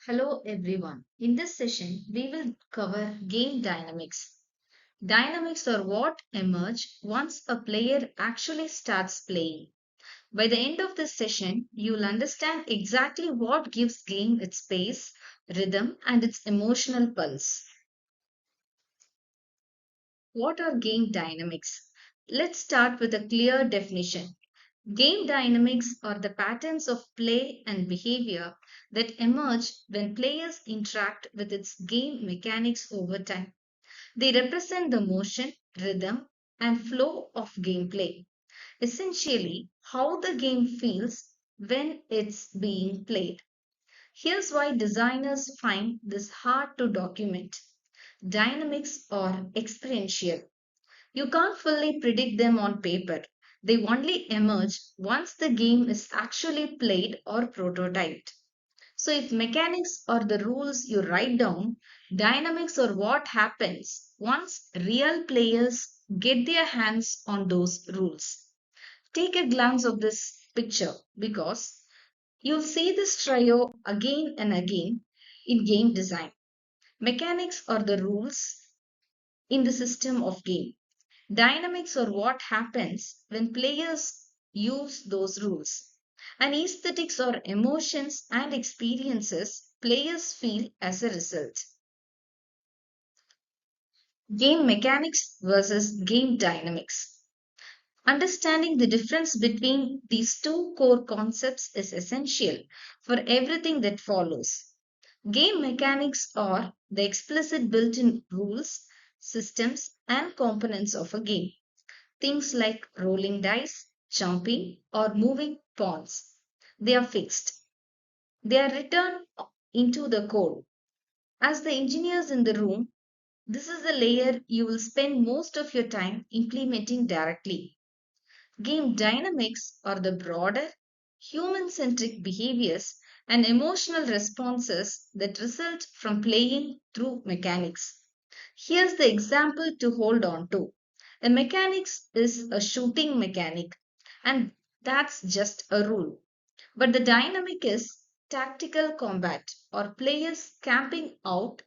Hello everyone. In this session, we will cover game dynamics. Dynamics are what emerge once a player actually starts playing. By the end of this session, you will understand exactly what gives game its pace, rhythm, and its emotional pulse. What are game dynamics? Let's start with a clear definition. Game dynamics are the patterns of play and behavior that emerge when players interact with its game mechanics over time. They represent the motion, rhythm, and flow of gameplay, essentially, how the game feels when it's being played. Here's why designers find this hard to document. Dynamics are experiential. You can't fully predict them on paper. They only emerge once the game is actually played or prototyped. So, if mechanics are the rules you write down, dynamics are what happens once real players get their hands on those rules. Take a glance of this picture because you'll see this trio again and again in game design. Mechanics are the rules in the system of game. Dynamics are what happens when players use those rules. And aesthetics are emotions and experiences players feel as a result. Game mechanics versus game dynamics. Understanding the difference between these two core concepts is essential for everything that follows. Game mechanics are the explicit built in rules, systems, and components of a game. Things like rolling dice, jumping, or moving pawns. They are fixed. They are written into the code. As the engineers in the room, this is the layer you will spend most of your time implementing directly. Game dynamics are the broader, human centric behaviors and emotional responses that result from playing through mechanics. Here's the example to hold on to. A mechanics is a shooting mechanic, and that's just a rule. But the dynamic is tactical combat or players camping out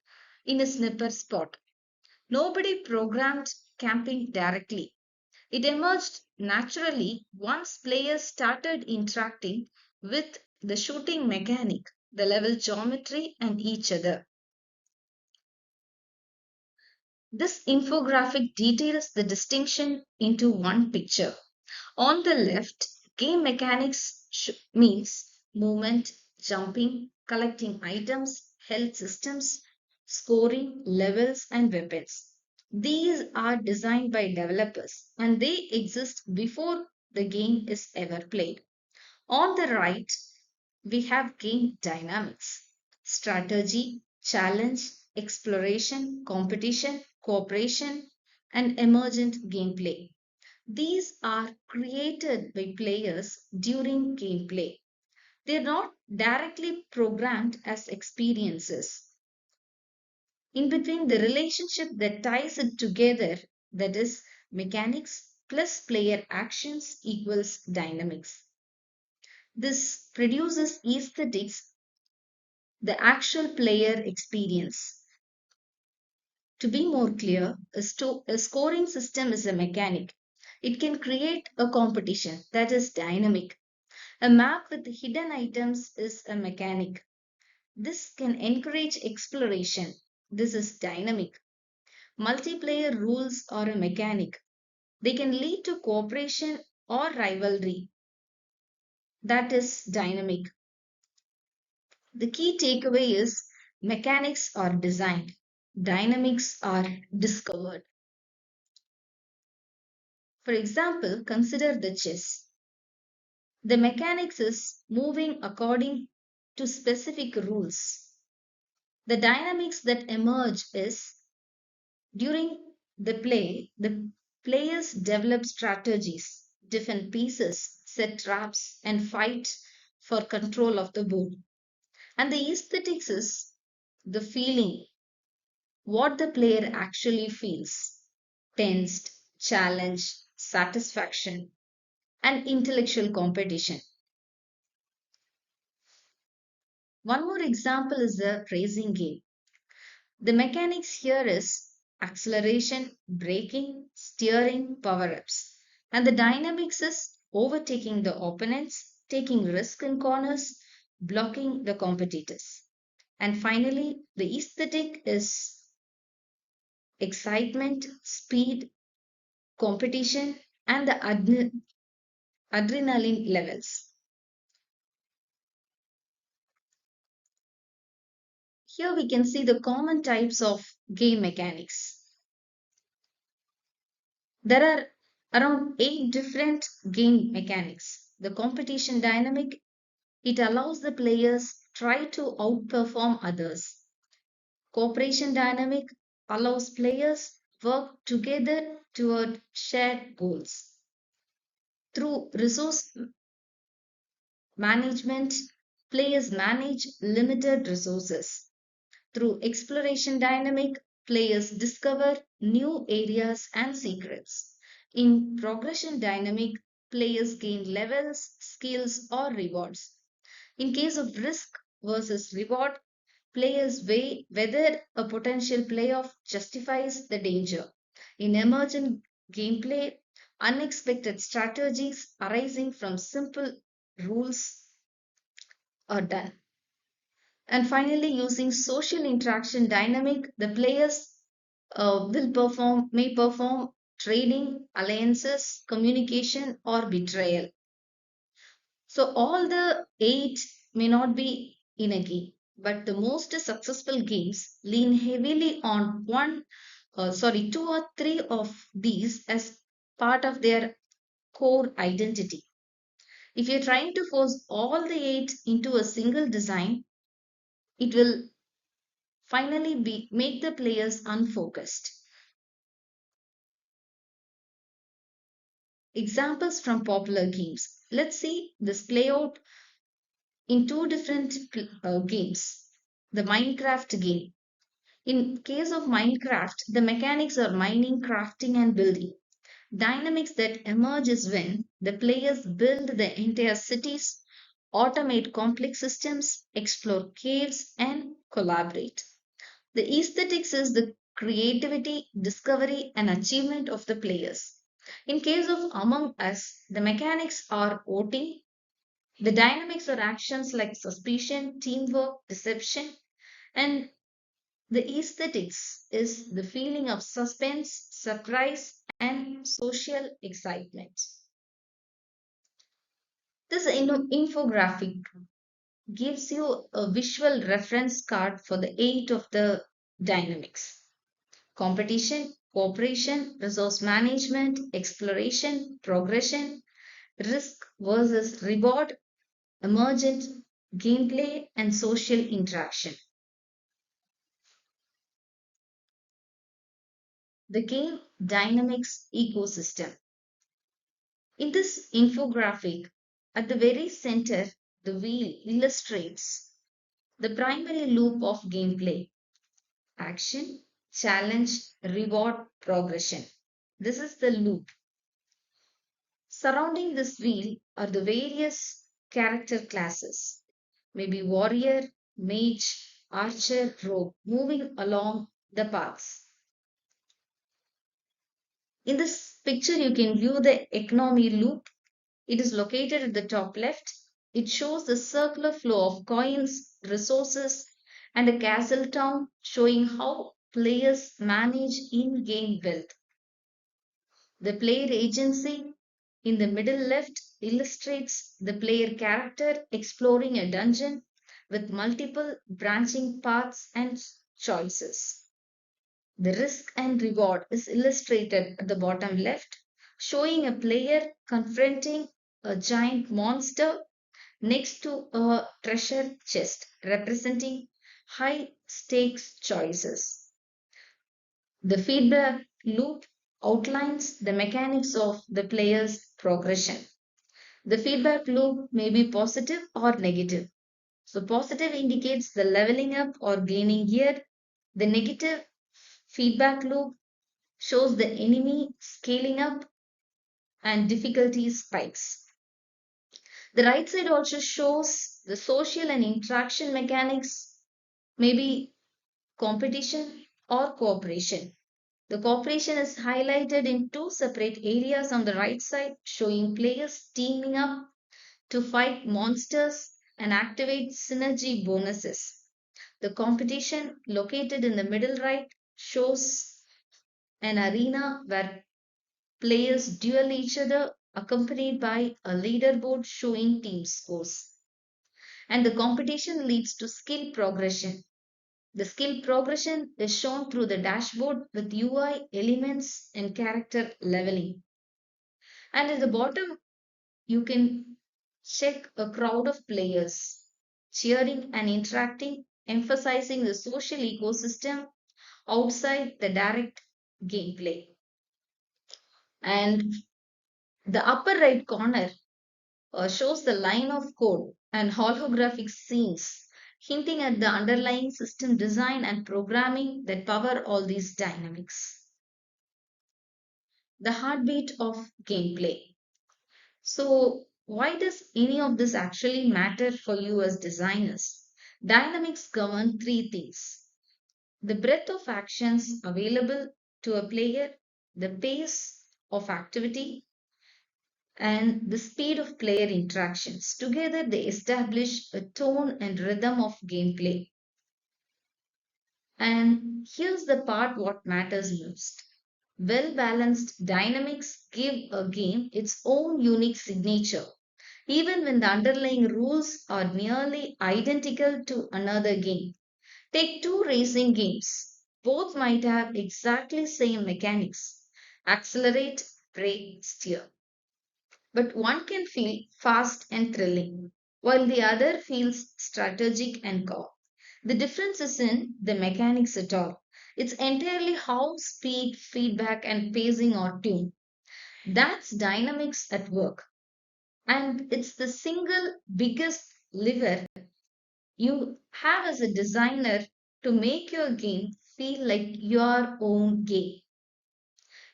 in a sniper spot. Nobody programmed camping directly. It emerged naturally once players started interacting with the shooting mechanic, the level geometry, and each other. This infographic details the distinction into one picture. On the left, game mechanics means movement, jumping, collecting items, health systems, scoring, levels, and weapons. These are designed by developers and they exist before the game is ever played. On the right, we have game dynamics, strategy, challenge, exploration, competition, cooperation, and emergent gameplay. These are created by players during gameplay. They're not directly programmed as experiences. In between, the relationship that ties it together, that is, mechanics plus player actions equals dynamics. This produces aesthetics, the actual player experience. To be more clear, a scoring system is a mechanic. It can create a competition that is dynamic. A map with hidden items is a mechanic. This can encourage exploration. This is dynamic. Multiplayer rules are a mechanic. They can lead to cooperation or rivalry. That is dynamic. The key takeaway is mechanics are designed, dynamics are discovered. For example, consider the chess. The mechanics is moving according to specific rules. The dynamics that emerge is during the play, the players develop strategies, defend pieces, set traps, and fight for control of the board. And the aesthetics is the feeling, what the player actually feels tensed, challenge, satisfaction, and intellectual competition. One more example is the racing game. The mechanics here is acceleration, braking, steering, power ups. And the dynamics is overtaking the opponents, taking risk in corners, blocking the competitors. And finally, the aesthetic is excitement, speed, competition, and the adrenaline levels. Here we can see the common types of game mechanics. There are around 8 different game mechanics. The competition dynamic, it allows the players try to outperform others. Cooperation dynamic allows players work together toward shared goals. Through resource management, players manage limited resources. Through exploration dynamic, players discover new areas and secrets. In progression dynamic, players gain levels, skills, or rewards. In case of risk versus reward, players weigh whether a potential playoff justifies the danger. In emergent gameplay, unexpected strategies arising from simple rules are done. And finally, using social interaction dynamic, the players may perform trading, alliances, communication, or betrayal. So all the 8 may not be in a game, but the most successful games lean heavily on two or three of these as part of their core identity. If you're trying to force all the 8 into a single design, it will finally make the players unfocused. Examples from popular games. Let's see this play out in two different games. The Minecraft game. In case of Minecraft, the mechanics are mining, crafting, and building. Dynamics that emerge is when the players build the entire cities, automate complex systems, explore caves, and collaborate. The aesthetics is the creativity, discovery, and achievement of the players. In case of Among Us, the mechanics are voting, the dynamics are actions like suspicion, teamwork, deception, and the aesthetics is the feeling of suspense, surprise, and social excitement. This infographic gives you a visual reference card for the 8 of the dynamics: competition, cooperation, resource management, exploration, progression, risk versus reward, emergent, gameplay, and social interaction. The game dynamics ecosystem. In this infographic, at the very center, the wheel illustrates the primary loop of gameplay: action, challenge, reward, progression. This is the loop. Surrounding this wheel are the various character classes, maybe warrior, mage, archer, rogue, moving along the paths. In this picture, you can view the economy loop. It is located at the top left. It shows the circular flow of coins, resources, and a castle town showing how players manage in game wealth. The player agency in the middle left illustrates the player character exploring a dungeon with multiple branching paths and choices. The risk and reward is illustrated at the bottom left, showing a player confronting a giant monster next to a treasure chest, representing high stakes choices. The feedback loop outlines the mechanics of the player's progression. The feedback loop may be positive or negative. So, positive indicates the leveling up or gaining gear. The negative feedback loop shows the enemy scaling up and difficulty spikes. The right side also shows the social and interaction mechanics, maybe competition or cooperation. The cooperation is highlighted in two separate areas on the right side, showing players teaming up to fight monsters and activate synergy bonuses. The competition, located in the middle right, shows an arena where players duel each other, accompanied by a leaderboard showing team scores. And the competition leads to skill progression. The skill progression is shown through the dashboard with UI elements and character leveling. And at the bottom, you can check a crowd of players cheering and interacting, emphasizing the social ecosystem outside the direct gameplay. And the upper right corner shows the line of code and holographic scenes, hinting at the underlying system design and programming that power all these dynamics. The heartbeat of gameplay. So, why does any of this actually matter for you as designers? Dynamics govern three things: the breadth of actions available to a player, the pace of activity, and the speed of player interactions. Together, they establish a tone and rhythm of gameplay. And here's the part what matters most. Well balanced dynamics give a game its own unique signature, even when the underlying rules are nearly identical to another game. Take two racing games. Both might have exactly same mechanics: accelerate, brake, steer. But one can feel fast and thrilling, while the other feels strategic and calm. The difference isn't the mechanics at all. It's entirely how speed, feedback, and pacing are tuned. That's dynamics at work. And it's the single biggest lever you have as a designer to make your game feel like your own game,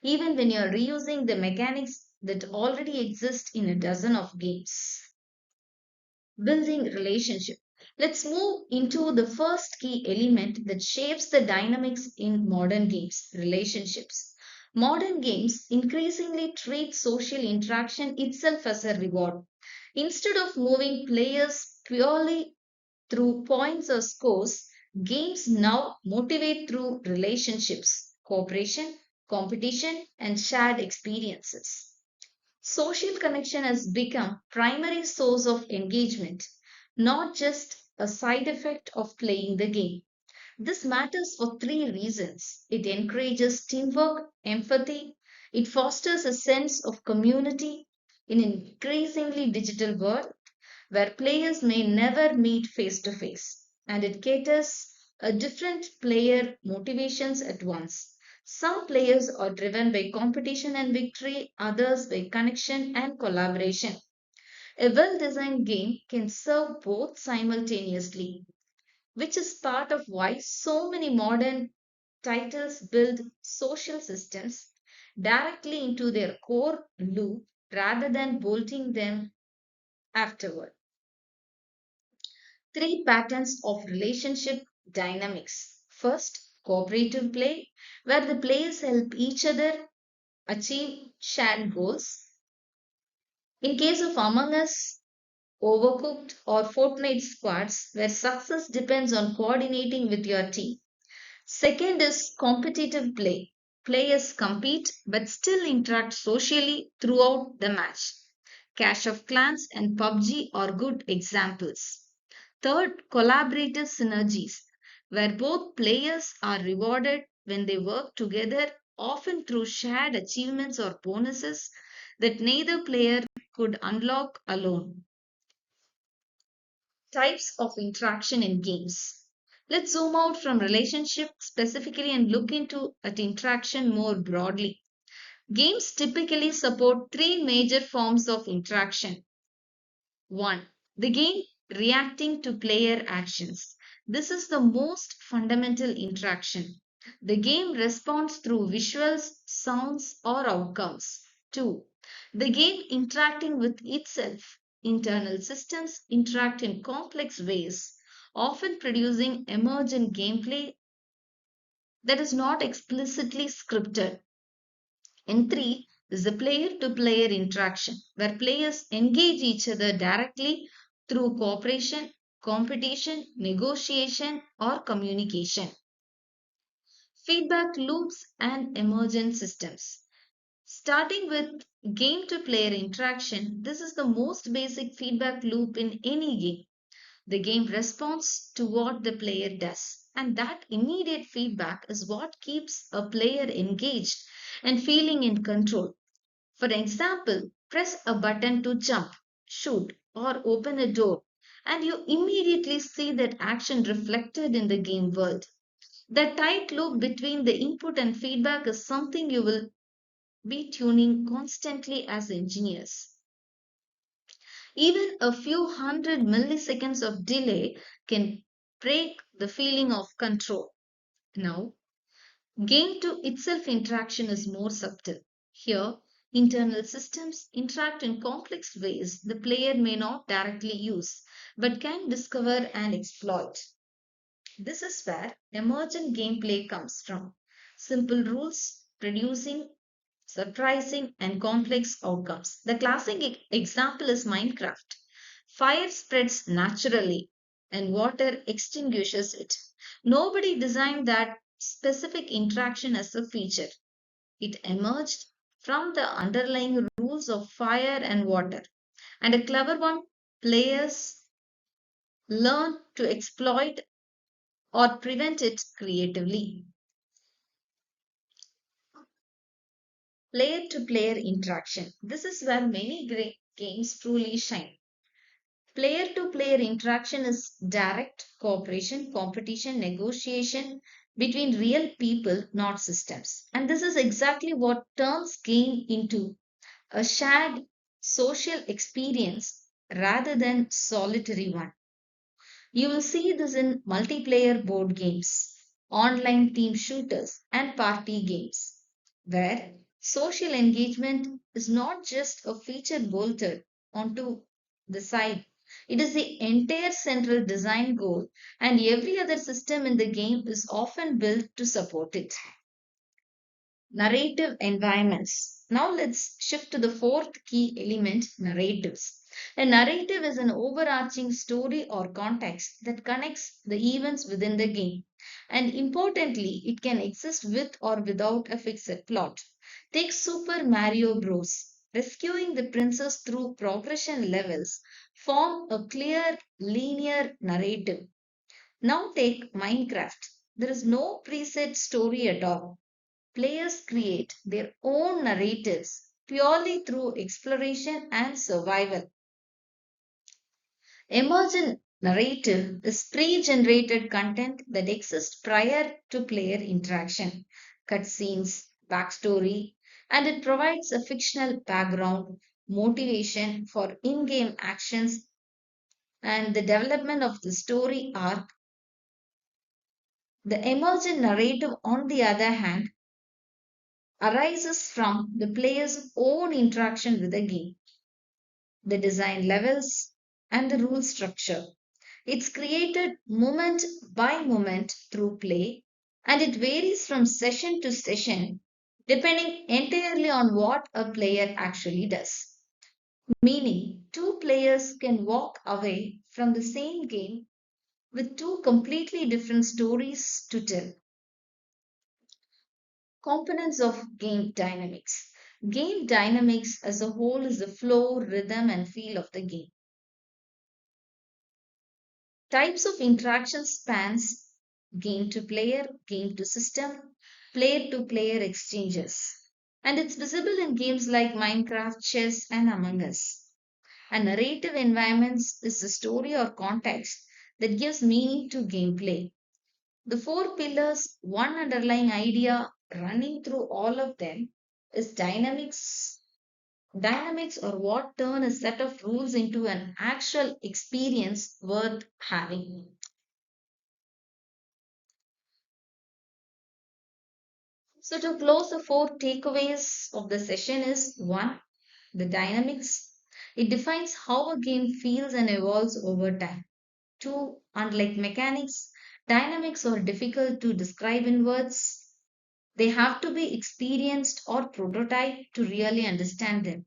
even when you're reusing the mechanics that already exist in a dozen of games. Building relationship. Let's move into the first key element that shapes the dynamics in modern games: relationships. Modern games increasingly treat social interaction itself as a reward. Instead of moving players purely through points or scores, games now motivate through relationships, cooperation, competition, and shared experiences. Social connection has become primary source of engagement, not just a side effect of playing the game. This matters for three reasons. It encourages teamwork, empathy, it fosters a sense of community in an increasingly digital world where players may never meet face to face, and it caters a different player motivations at once. Some players are driven by competition and victory, others by connection and collaboration. A well designed game can serve both simultaneously, which is part of why so many modern titles build social systems directly into their core loop rather than bolting them afterward. Three patterns of relationship dynamics. First, cooperative play, where the players help each other achieve shared goals. In case of Among Us, Overcooked, or Fortnite squads, where success depends on coordinating with your team. Second is competitive play. Players compete but still interact socially throughout the match. Clash of Clans and PUBG are good examples. Third, collaborative synergies, where both players are rewarded when they work together, often through shared achievements or bonuses that neither player could unlock alone. Types of interaction in games. Let's zoom out from relationship specifically and look into at interaction more broadly. Games typically support three major forms of interaction. 1. The game reacting to player actions. This is the most fundamental interaction. The game responds through visuals, sounds, or outcomes. 2. The game interacting with itself. internal systems interact in complex ways, often producing emergent gameplay that is not explicitly scripted. And three is the player to player interaction, where players engage each other directly through cooperation, competition, negotiation, or communication. Feedback loops and emergent systems. Starting with game to player interaction, this is the most basic feedback loop in any game. The game responds to what the player does, and that immediate feedback is what keeps a player engaged and feeling in control. For example, press a button to jump, shoot, or open a door, and you immediately see that action reflected in the game world. The tight loop between the input and feedback is something you will be tuning constantly as engineers. Even a few hundred milliseconds of delay can break the feeling of control. Now, game to itself interaction is more subtle. Here, internal systems interact in complex ways the player may not directly use but can discover and exploit. This is where emergent gameplay comes from. Simple rules producing surprising and complex outcomes. The classic example is Minecraft. Fire spreads naturally and water extinguishes it. Nobody designed that specific interaction as a feature. It emerged from the underlying rules of fire and water. And a clever one, players learn to exploit or prevent it creatively. Player to player interaction. This is where many great games truly shine. Player to player interaction is direct cooperation, competition, negotiation between real people, not systems. And this is exactly what turns game into a shared social experience rather than solitary one. You will see this in multiplayer board games, online team shooters, and party games, where social engagement is not just a feature bolted onto the side. It is the entire central design goal, and every other system in the game is often built to support it. Narrative environments. Now let's shift to the fourth key element, narratives. A narrative is an overarching story or context that connects the events within the game. And importantly, it can exist with or without a fixed plot. Take Super Mario Bros. Rescuing the princess through progression levels form a clear linear narrative. Now take Minecraft. There is no preset story at all. Players create their own narratives purely through exploration and survival. Emergent narrative is pre generated content that exists prior to player interaction, cutscenes, backstory, and it provides a fictional background, motivation for in game actions, and the development of the story arc. The emergent narrative, on the other hand, arises from the player's own interaction with the game, the design levels, and the rule structure. It's created moment by moment through play, and it varies from session to session depending entirely on what a player actually does. Meaning, two players can walk away from the same game with two completely different stories to tell. Components of game dynamics. Game dynamics as a whole is the flow, rhythm, and feel of the game. Types of interaction spans game to player, game to system, player to player exchanges. And it's visible in games like Minecraft, chess, and Among Us. A narrative environments is the story or context that gives meaning to gameplay. The four pillars, one underlying idea running through all of them, is dynamics. Dynamics or what turn a set of rules into an actual experience worth having. So to close, the four takeaways of the session is one, the dynamics. It defines how a game feels and evolves over time. Two, unlike mechanics, dynamics are difficult to describe in words. They have to be experienced or prototyped to really understand them.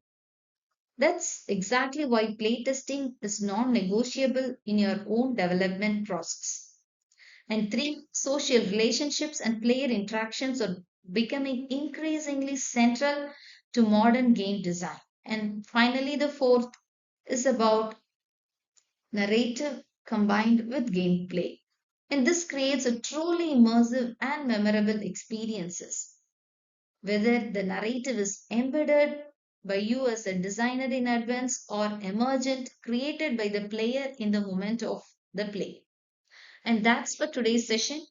That's exactly why playtesting is non negotiable in your own development process. And three, social relationships and player interactions are becoming increasingly central to modern game design. And finally, the fourth is about narrative combined with gameplay. And this creates a truly immersive and memorable experiences. Whether the narrative is embedded by you as a designer in advance or emergent created by the player in the moment of the play. And that's for today's session.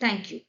Thank you.